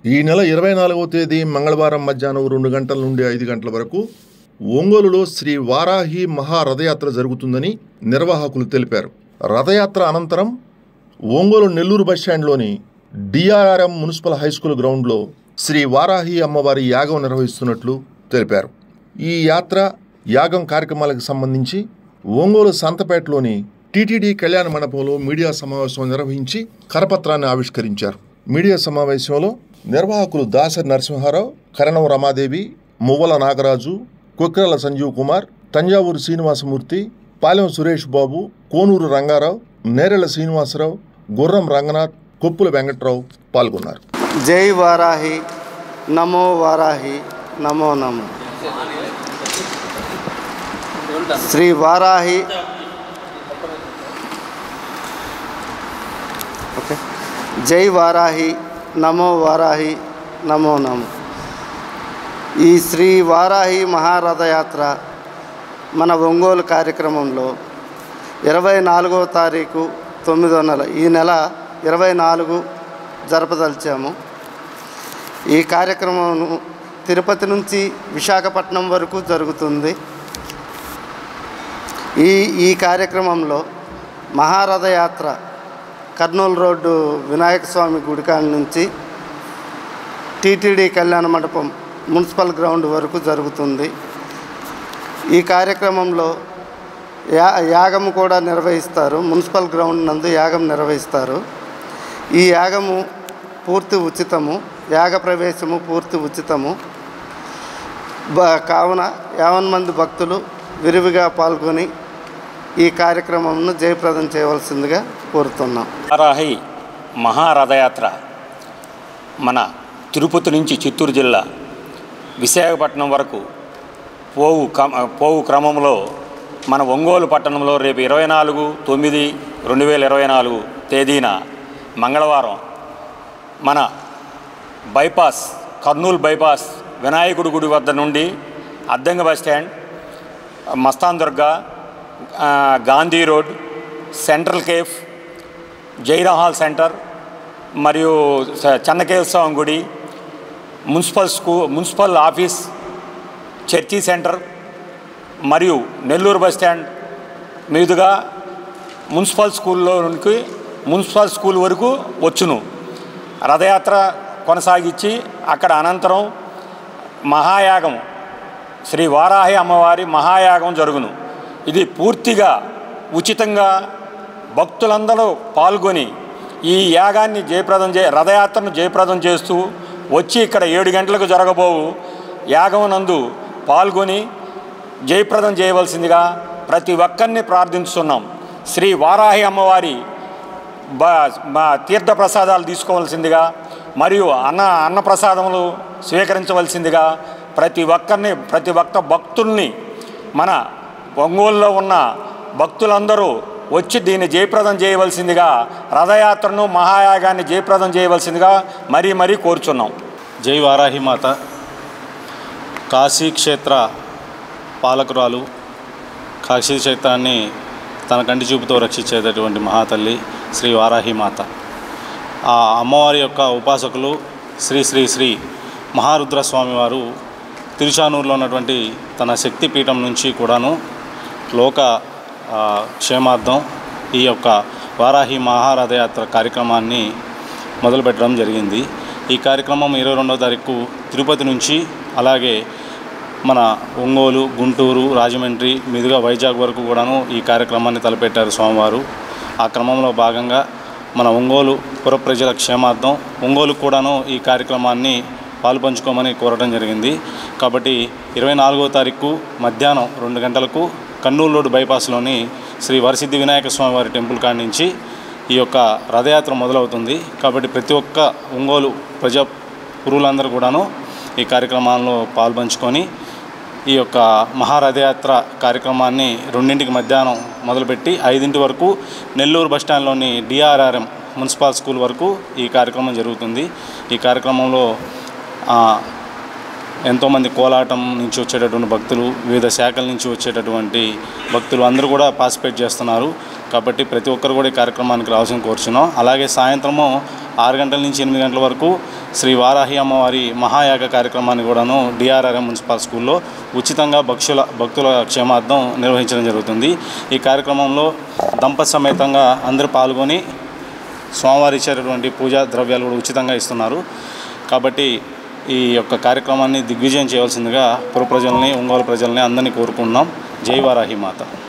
ఈ నెల 24వ తేదీ మంగళవారం మధ్యాహ్నం 2 గంటల నుండి 5 గంటల వరకు ఒంగోలులో శ్రీ వారాహి మహారథయాత్ర జరుగుతుందని నిర్వాహకులు తెలిపారు. రథయాత్ర అనంతరం ఒంగోలు నెల్లూరు బస్టాండ్లోని డిఆర్ఆర్ఎం మున్సిపల్ హైస్కూల్ గ్రౌండ్లో శ్రీ వారాహి అమ్మవారి యాగం నిర్వహిస్తున్నట్లు తెలిపారు. ఈ యాగం కార్యక్రమాలకు సంబంధించి ఒంగోలు సంతపేటలోని టీటీడీ కళ్యాణ మండపంలో మీడియా సమావేశం నిర్వహించి కరపత్రాన్ని ఆవిష్కరించారు. మీడియా సమావేశంలో నిర్వాహకులు దాసరి నరసింహారావు, కరణం రమాదేవి, మువ్వల నాగరాజు, కొక్కిరాల సంజీవ్ కుమార్, తంజావూరు శ్రీనివాసమూర్తి, పాలెం సురేష్ బాబు, కోనూరు రంగారావు, నేరెళ్ల శ్రీనివాసరావు, గుర్రం రంగనాథ్, కొప్పుల వెంకట్రావు పాల్గొన్నారు. జై వారాహి, నమో వారాహి, నమో నమో. శ్రీ వారాహి జై వారాహి, నమో వారాహి, నమో నమో. ఈ శ్రీ వారాహి మహారథయాత్ర మన ఒంగోలు కార్యక్రమంలో 24వ తారీఖు 9వ నెల, ఈ నెల 24 జరపదలిచాము. ఈ కార్యక్రమం తిరుపతి నుంచి విశాఖపట్నం వరకు జరుగుతుంది. ఈ కార్యక్రమంలో మహారథయాత్ర కర్నూలు రోడ్డు వినాయక స్వామి గుడికాడ నుంచి టీటీడీ కళ్యాణ మండపం మున్సిపల్ గ్రౌండ్ వరకు జరుగుతుంది. ఈ కార్యక్రమంలో యాగము కూడా నిర్వహిస్తారు. మున్సిపల్ గ్రౌండ్ నందు యాగం నిర్వహిస్తారు. ఈ యాగము పూర్తి ఉచితము, యాగ ప్రవేశము పూర్తి ఉచితము. కావున 50 మంది భక్తులు విరివిగా పాల్గొని ఈ కార్యక్రమంను జయప్రదం చేయవలసిందిగా కోరుతున్నాం. వారాహి మహారథయాత్ర మన తిరుపతి నుంచి చిత్తూరు జిల్లా విశాఖపట్నం వరకు పోవు క్రమంలో మన ఒంగోలు పట్టణంలో రేపు 24/9/2024 తేదీన మంగళవారం మన బైపాస్, కర్నూలు బైపాస్ వినాయకుడి గుడి వద్ద నుండి అద్దంగ bus stand, Mastan Durga, Gandhi road, central cafe, జైరాహాల్ సెంటర్ మరియు చెన్నకేశవ గుడి, మున్సిపల్ ఆఫీస్, చర్చి సెంటర్ మరియు నెల్లూరు బస్టాండ్ మీదుగా మున్సిపల్ స్కూల్ వరకు వచ్చును. రథయాత్ర కొనసాగించి అక్కడ అనంతరం మహాయాగం, శ్రీ వారాహి అమ్మవారి మహాయాగం జరుగును. ఇది పూర్తిగా ఉచితంగా భక్తులందరూ పాల్గొని ఈ యాగాన్ని రథయాత్రను జయప్రదం చేస్తూ వచ్చి ఇక్కడ 7 గంటలకు జరగబోవు యాగం నందు పాల్గొని జయప్రదం చేయవలసిందిగా ప్రతి ఒక్కరిని ప్రార్థించుతున్నాం. శ్రీ వారాహి అమ్మవారి తీర్థప్రసాదాలు తీసుకోవాల్సిందిగా మరియు అన్నప్రసాదములు స్వీకరించవలసిందిగా ప్రతి ఒక్క భక్తుల్ని, మన ఒంగోలులో ఉన్న భక్తులందరూ వచ్చి దీన్ని జయప్రదం చేయవలసిందిగా, రథయాత్రను మహాయాగాన్ని జయప్రదం చేయవలసిందిగా మరీ కోరుచున్నాం. జై వారాహి మాత. కాశీక్షేత్ర పాలకురాలు, కాశీక్షేత్రాన్ని తన కంటి చూపుతో రక్షించేటటువంటి మహాతల్లి శ్రీ వారాహి మాత. ఆ అమ్మవారి యొక్క ఉపాసకులు శ్రీ మహారుద్రస్వామి వారు తిరుచానూరులో ఉన్నటువంటి తన శక్తిపీఠం నుంచి కూడాను లోక క్షేమార్థం ఈ యొక్క వారాహి మహారథయాత్ర కార్యక్రమాన్ని మొదలుపెట్టడం జరిగింది. ఈ కార్యక్రమం 22వ తారీఖు తిరుపతి నుంచి, అలాగే మన ఒంగోలు, గుంటూరు, రాజమండ్రి మీదుగా వైజాగ్ వరకు కూడాను ఈ కార్యక్రమాన్ని తలపెట్టారు స్వామివారు. ఆ క్రమంలో భాగంగా మన ఒంగోలు పుర ప్రజల క్షేమార్థం ఒంగోలు కూడాను ఈ కార్యక్రమాన్ని పాలుపంచుకోమని కోరడం జరిగింది. కాబట్టి 24వ తారీఖు మధ్యాహ్నం 2 గంటలకు కర్నూలు రోడ్డు బైపాస్లోని శ్రీ వరసిద్ధి వినాయక స్వామి వారి టెంపుల్ కాడి నుంచి ఈ యొక్క రథయాత్ర మొదలవుతుంది. కాబట్టి ప్రతి ఒక్క ఒంగోలు ప్రజా పురులందరూ కూడాను ఈ కార్యక్రమాల్లో పాల్పంచుకొని ఈ యొక్క మహారథయాత్ర కార్యక్రమాన్ని 2ంటికి మధ్యాహ్నం మొదలుపెట్టి 5 వరకు నెల్లూరు బస్టాండ్లోని డిఆర్ఆర్ఎం మున్సిపల్ స్కూల్ వరకు ఈ కార్యక్రమం జరుగుతుంది. ఈ కార్యక్రమంలో ఎంతోమంది కోలాటం నుంచి వచ్చేటటువంటి భక్తులు, వివిధ శాఖల నుంచి వచ్చేటటువంటి భక్తులు అందరూ కూడా పార్టిసిపేట్ చేస్తున్నారు. కాబట్టి ప్రతి ఒక్కరు కూడా ఈ కార్యక్రమానికి రావాల్సిన కోరుచున్నాం. అలాగే సాయంత్రము 6 గంటల నుంచి 8 గంటల వరకు శ్రీ వారాహి అమ్మవారి మహాయాగ కార్యక్రమాన్ని కూడాను డిఆర్ఆర్ఎం మున్సిపల్ స్కూల్లో ఉచితంగా భక్తుల క్షేమార్థం నిర్వహించడం జరుగుతుంది. ఈ కార్యక్రమంలో దంపతి సమేతంగా అందరూ పాల్గొని స్వామివారి ఇచ్చేటటువంటి పూజా ద్రవ్యాలు కూడా ఉచితంగా ఇస్తున్నారు. కాబట్టి ఈ యొక్క కార్యక్రమాన్ని దిగ్విజయం చేయవలసిందిగా పుర ప్రజల్ని, ఒంగోలు ప్రజల్ని అందరినీ కోరుకుంటున్నాం. జై వారాహి మాత.